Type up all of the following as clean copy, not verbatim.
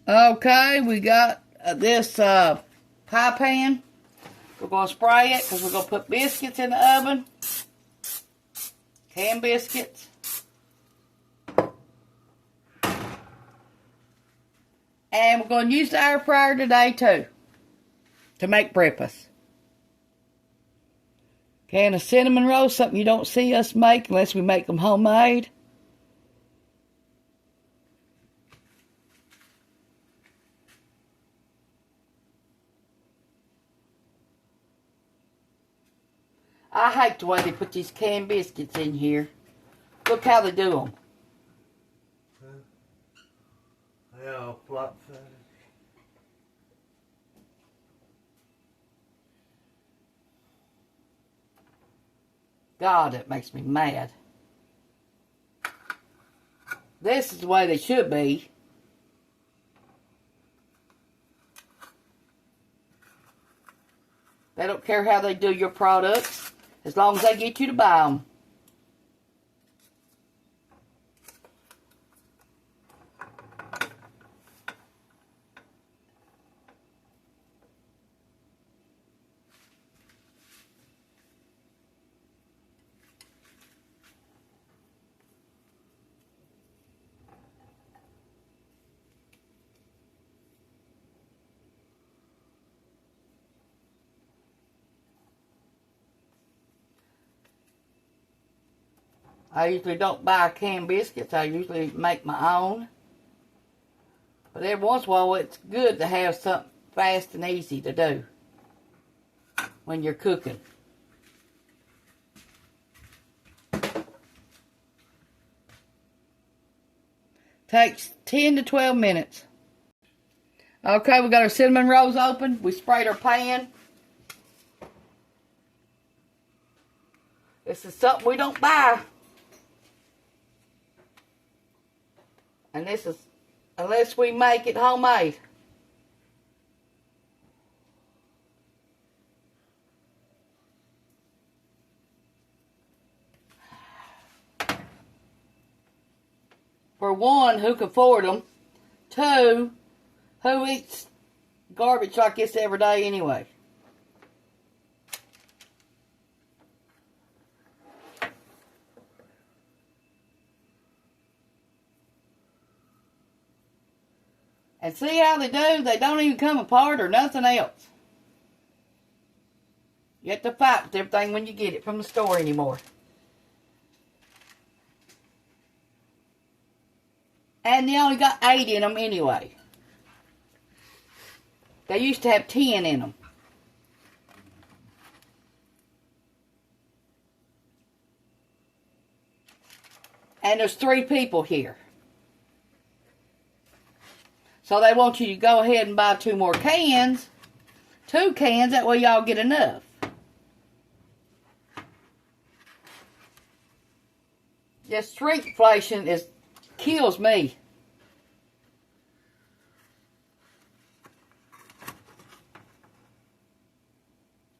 Okay, we got this pie pan. We're going to spray it because we're going to put biscuits in the oven. Canned biscuits. And we're going to use the air fryer today too to make breakfast. Can of cinnamon rolls, something you don't see us make unless we make them homemade. I hate the way they put these canned biscuits in here. Look how they do them. Yeah, flat finish. God, it makes me mad. This is the way they should be. They don't care how they do your products, as long as they get you to buy them. I usually don't buy canned biscuits. I usually make my own. But every once in a while, it's good to have something fast and easy to do when you're cooking. Takes 10 to 12 minutes. Okay, we got our cinnamon rolls open. We sprayed our pan. This is something we don't buy. And this is, unless we make it homemade. For one, who can afford them? Two, who eats garbage like this every day anyway? And see how they do? They don't even come apart or nothing else. You have to fight with everything when you get it from the store anymore. And they only got 8 in them anyway. They used to have 10 in them. And there's 3 people here. So they want you to go ahead and buy 2 more cans. 2 cans, that way y'all get enough. This shrinkflation kills me.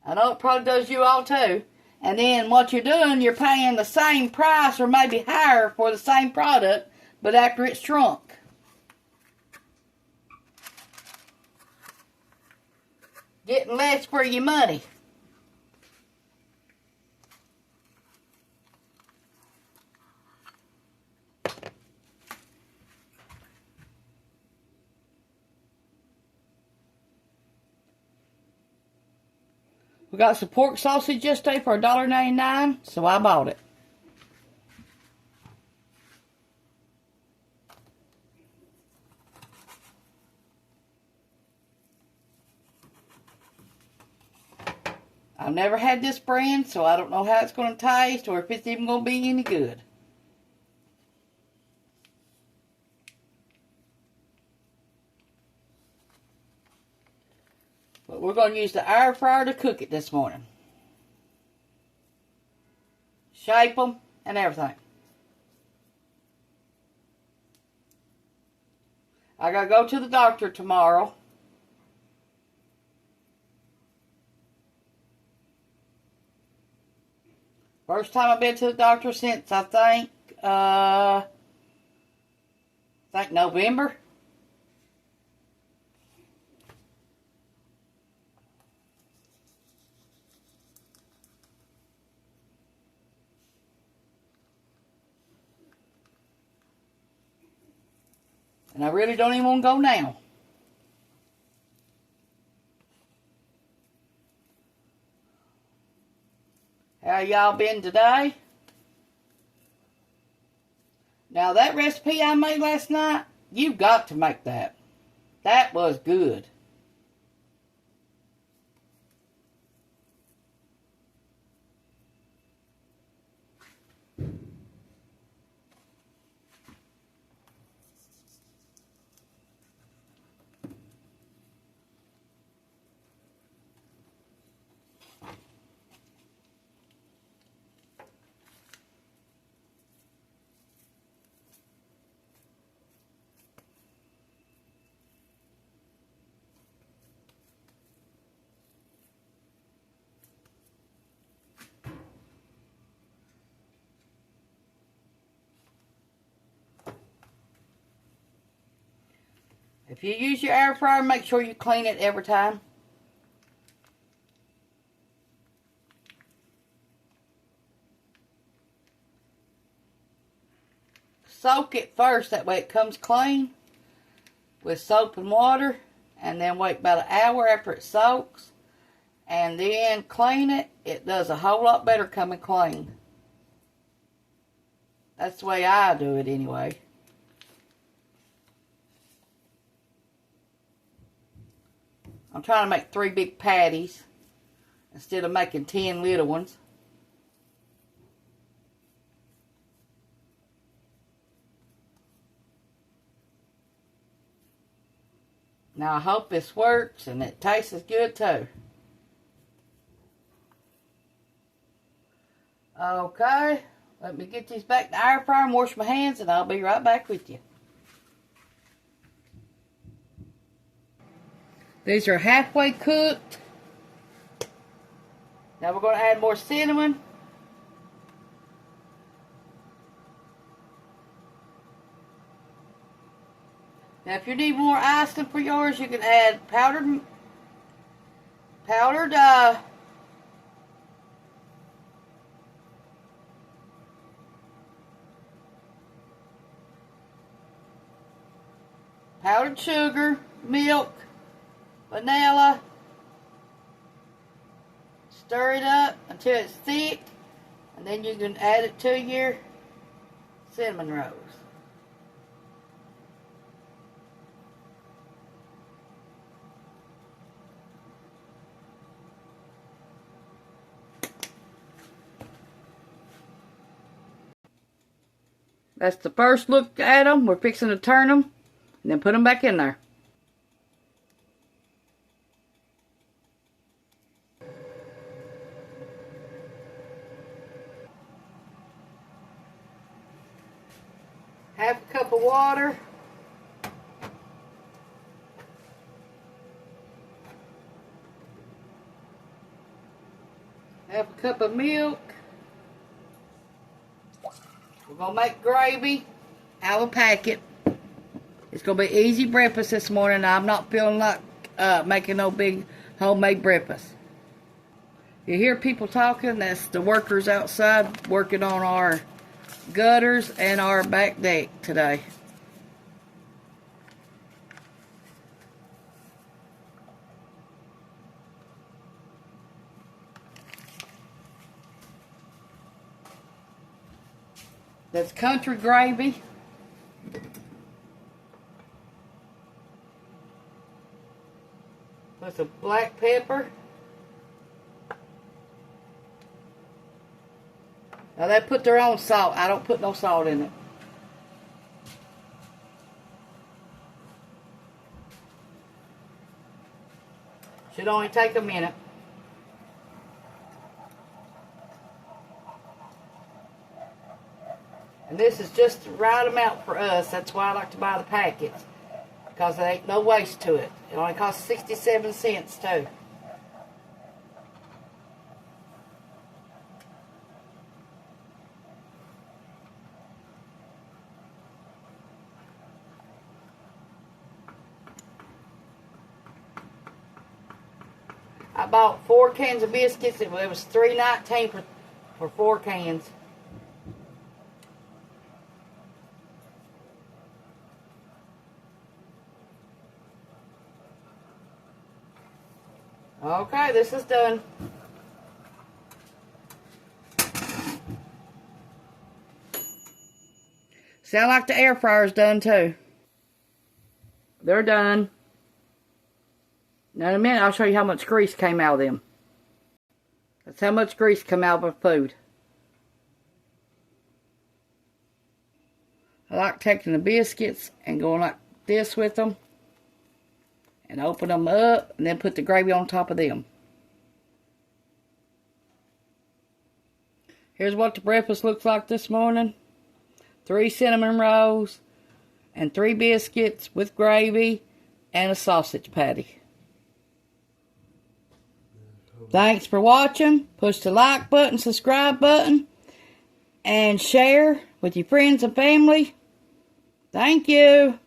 I know it probably does you all too. And then what you're doing, you're paying the same price or maybe higher for the same product, but after it's shrunk. Getting less for your money. We got some pork sausage yesterday for $1.99, so I bought it. I've never had this brand, so I don't know how it's going to taste or if it's even going to be any good. But we're going to use the air fryer to cook it this morning. Shape them and everything. I got to go to the doctor tomorrow. First time I've been to the doctor since, I think November. And I really don't even want to go now. How y'all been today? Now that recipe I made last night, you've got to make that. That was good. If you use your air fryer, make sure you clean it every time. Soak it first, that way it comes clean with soap and water, and then wait about an hour after it soaks, and then clean it. It does a whole lot better coming clean. That's the way I do it anyway. I'm trying to make 3 big patties instead of making 10 little ones. Now I hope this works and it tastes as good too. Okay, let me get these back in the air fryer and wash my hands, and I'll be right back with you. These are halfway cooked. Now we're going to add more cinnamon. Now if you need more icing for yours, you can add powdered sugar, milk, vanilla. Stir it up until it's thick, and then you can add it to your cinnamon rolls. That's the first look at them. We're fixing to turn them and then put them back in there. Half a cup of water. Half a cup of milk. We're going to make gravy out of a packet. It's going to be easy breakfast this morning. I'm not feeling like making no big homemade breakfast. You hear people talking, that's the workers outside working on our gutters and our back deck today. That's country gravy. With some black pepper. Now they put their own salt. I don't put no salt in it. Should only take a minute. And this is just the right amount for us. That's why I like to buy the packets. Because there ain't no waste to it. It only costs 67 cents too. I bought 4 cans of biscuits. It was $3.19 for 4 cans. Okay, this is done. Sound like the air fryer's done too. They're done. Now in a minute I'll show you how much grease came out of them. That's how much grease come out of our food. I like taking the biscuits and going like this with them. And open them up and then put the gravy on top of them. Here's what the breakfast looks like this morning. 3 cinnamon rolls and 3 biscuits with gravy and a sausage patty. Thanks for watching. Push the like button, subscribe button, and share with your friends and family. Thank you.